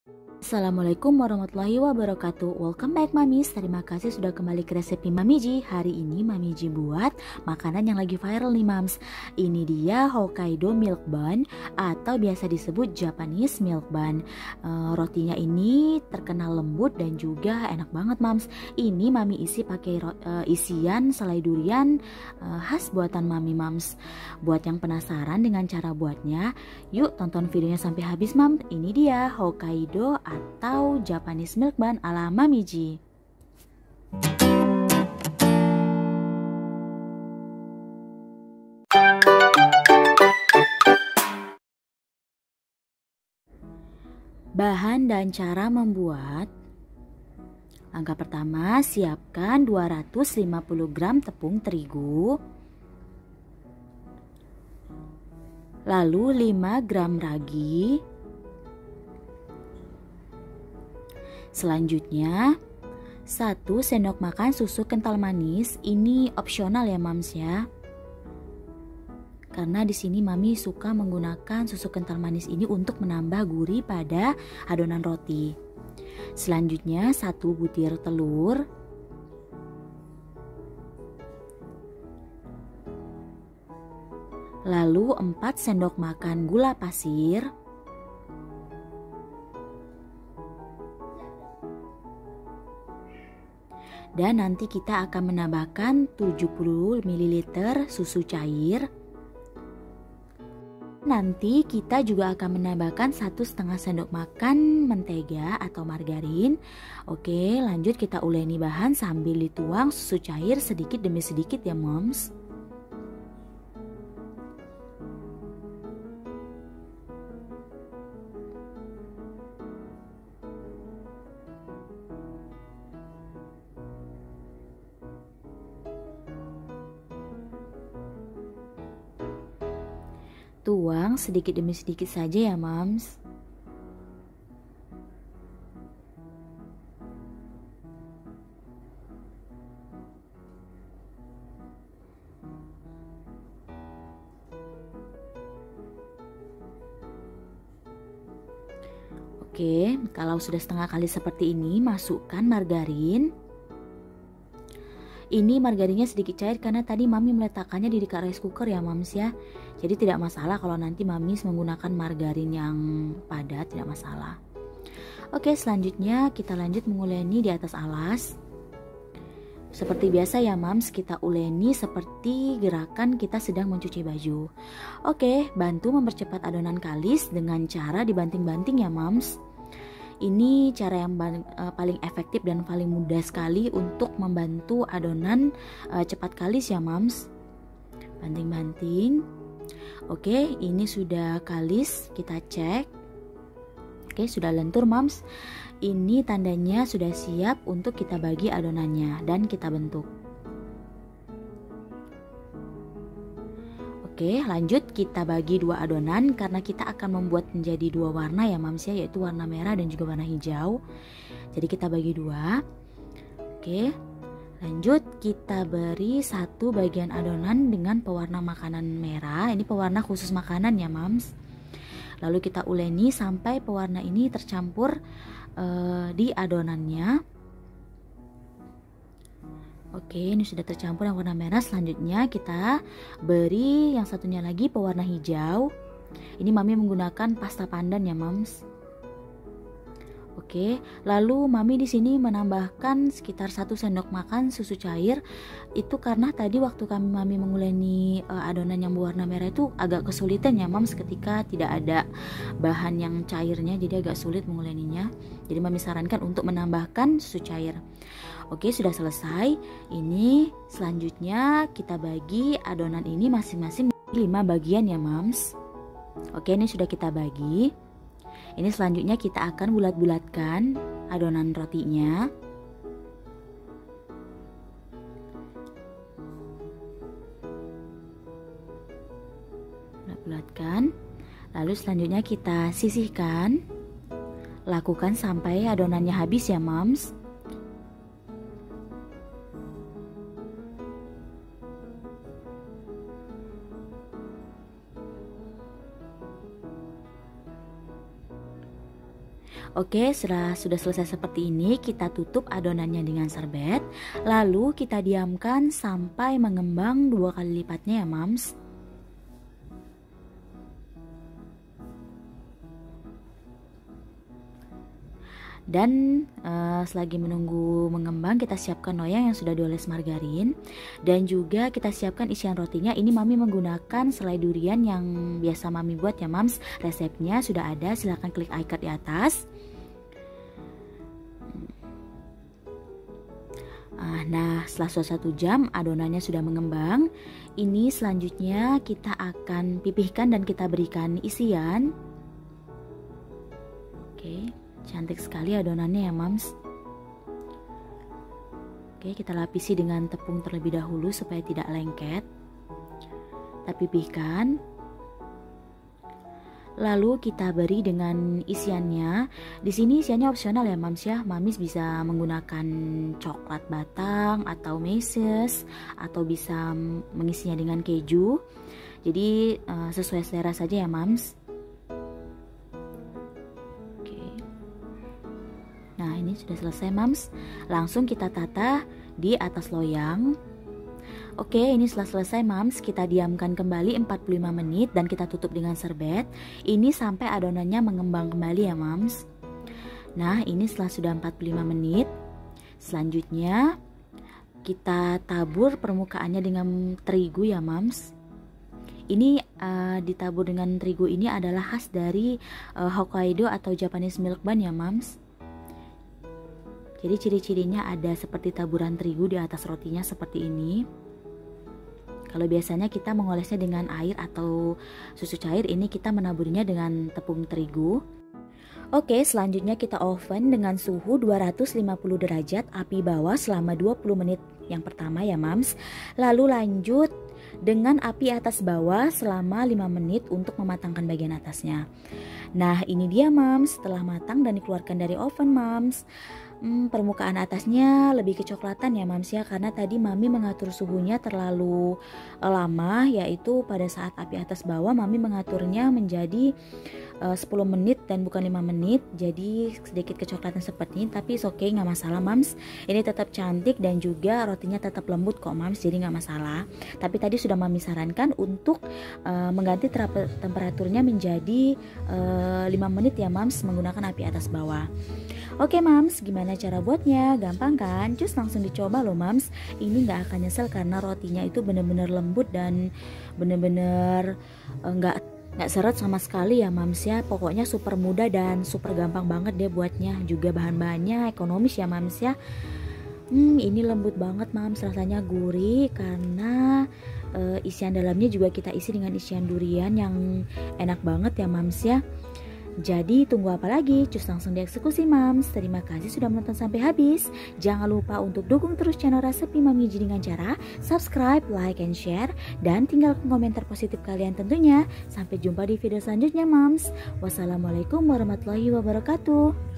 Assalamualaikum warahmatullahi wabarakatuh. Welcome back Mamis. Terima kasih sudah kembali ke Resepi Mami Ji. Hari ini Mami Ji buat makanan yang lagi viral nih Mams. Ini dia Hokkaido Milk Bun atau biasa disebut Japanese Milk Bun. Rotinya ini terkenal lembut dan juga enak banget Mams. Ini Mami isi pakai isian selai durian khas buatan Mami Mams. Buat yang penasaran dengan cara buatnya, yuk tonton videonya sampai habis Mams. Ini dia Hokkaido atau Japanese Milk Bun ala Mami Ji. Bahan dan cara membuat. Langkah pertama, siapkan 250 gram tepung terigu, lalu 5 gram ragi. Selanjutnya 1 sendok makan susu kental manis. Ini opsional ya Mams ya. Karena di sini Mami suka menggunakan susu kental manis ini untuk menambah gurih pada adonan roti. Selanjutnya 1 butir telur. Lalu 4 sendok makan gula pasir. Dan nanti kita akan menambahkan 70 ml susu cair. Nanti kita juga akan menambahkan 1,5 sendok makan mentega atau margarin. Oke, lanjut kita uleni bahan sambil dituang susu cair sedikit demi sedikit ya Moms. Tuang sedikit demi sedikit saja ya Mams. Oke, kalau sudah setengah kali seperti ini, masukkan margarin. Ini margarinnya sedikit cair karena tadi Mami meletakkannya di dekat rice cooker ya Mams ya. Jadi tidak masalah kalau nanti Mami menggunakan margarin yang padat, tidak masalah. Oke, selanjutnya kita lanjut menguleni di atas alas. Seperti biasa ya Mams, kita uleni seperti gerakan kita sedang mencuci baju. Oke, bantu mempercepat adonan kalis dengan cara dibanting-banting ya Mams. Ini cara yang paling efektif dan paling mudah sekali untuk membantu adonan cepat kalis ya Mams. Banting-banting. Oke, ini sudah kalis, kita cek. Oke, sudah lentur Mams. Ini tandanya sudah siap untuk kita bagi adonannya dan kita bentuk. Oke, lanjut kita bagi 2 adonan karena kita akan membuat menjadi 2 warna ya Mams ya, yaitu warna merah dan juga warna hijau. Jadi kita bagi 2. Oke, lanjut kita beri 1 bagian adonan dengan pewarna makanan merah. Ini pewarna khusus makanan ya Mams. Lalu kita uleni sampai pewarna ini tercampur di adonannya. Oke, ini sudah tercampur yang warna merah. Selanjutnya kita beri yang satunya lagi pewarna hijau. Ini Mami menggunakan pasta pandan ya Mams. Oke, lalu Mami di sini menambahkan sekitar 1 sendok makan susu cair. Itu karena tadi waktu Mami menguleni adonan yang berwarna merah itu agak kesulitan ya Mams ketika tidak ada bahan yang cairnya, jadi agak sulit menguleninya. Jadi Mami sarankan untuk menambahkan susu cair. Oke, sudah selesai. Ini selanjutnya kita bagi adonan ini masing-masing 5 bagian ya Mams. Oke, ini sudah kita bagi. Ini selanjutnya kita akan bulat-bulatkan adonan rotinya. Bulat-bulatkan. Lalu selanjutnya kita sisihkan. Lakukan sampai adonannya habis ya Mams. Oke, setelah sudah selesai seperti ini, kita tutup adonannya dengan serbet. Lalu kita diamkan sampai mengembang 2 kali lipatnya ya Mams. Dan selagi menunggu mengembang, kita siapkan loyang yang sudah dioles margarin. Dan juga kita siapkan isian rotinya. Ini Mami menggunakan selai durian yang biasa Mami buat ya Mams. Resepnya sudah ada, silahkan klik icon di atas. Nah, setelah 1 jam adonannya sudah mengembang. Ini selanjutnya kita akan pipihkan dan kita berikan isian. Oke, cantik sekali adonannya ya Mams. Oke, kita lapisi dengan tepung terlebih dahulu supaya tidak lengket. Kita pipihkan. Lalu kita beri dengan isiannya. Di sini isiannya opsional ya Mams ya. Mamis bisa menggunakan coklat batang atau meses, atau bisa mengisinya dengan keju. Jadi sesuai selera saja ya Mams. Oke. Nah, ini sudah selesai Mams. Langsung kita tata di atas loyang. Oke, ini setelah selesai Mams, kita diamkan kembali 45 menit dan kita tutup dengan serbet. Ini sampai adonannya mengembang kembali ya Mams. Nah, ini setelah sudah 45 menit. Selanjutnya kita tabur permukaannya dengan terigu ya Mams. Ini ditabur dengan terigu ini adalah khas dari Hokkaido atau Japanese milk bun ya Mams. Jadi ciri-cirinya ada seperti taburan terigu di atas rotinya seperti ini. Kalau biasanya kita mengolesnya dengan air atau susu cair, ini kita menaburinya dengan tepung terigu. Oke, selanjutnya kita oven dengan suhu 250 derajat api bawah selama 20 menit yang pertama ya Mams. Lalu lanjut dengan api atas bawah selama 5 menit untuk mematangkan bagian atasnya. Nah, ini dia Mams, setelah matang dan dikeluarkan dari oven Mams. Permukaan atasnya lebih kecoklatan ya Mams ya, karena tadi Mami mengatur suhunya terlalu lama, yaitu pada saat api atas bawah Mami mengaturnya menjadi 10 menit dan bukan 5 menit. Jadi sedikit kecoklatan seperti ini, tapi oke, nggak masalah Mams. Ini tetap cantik dan juga rotinya tetap lembut kok Mams, jadi nggak masalah. Tapi tadi sudah Mami sarankan untuk mengganti temperaturnya menjadi 5 menit ya Mams, menggunakan api atas bawah. Oke Mams, gimana cara buatnya? Gampang kan? Cus langsung dicoba loh Mams. Ini gak akan nyesel karena rotinya itu bener-bener lembut dan bener-bener gak seret sama sekali ya Mams ya. Pokoknya super mudah dan super gampang banget deh buatnya. Juga bahan-bahannya ekonomis ya Mams ya. Ini lembut banget Mams, rasanya gurih karena isian dalamnya juga kita isi dengan isian durian yang enak banget ya Mams ya. Jadi tunggu apa lagi? Cus langsung dieksekusi Mams. Terima kasih sudah menonton sampai habis. Jangan lupa untuk dukung terus channel Resepi Mami Ji dengan cara subscribe, like, and share. Dan tinggalkan komentar positif kalian tentunya. Sampai jumpa di video selanjutnya Mams. Wassalamualaikum warahmatullahi wabarakatuh.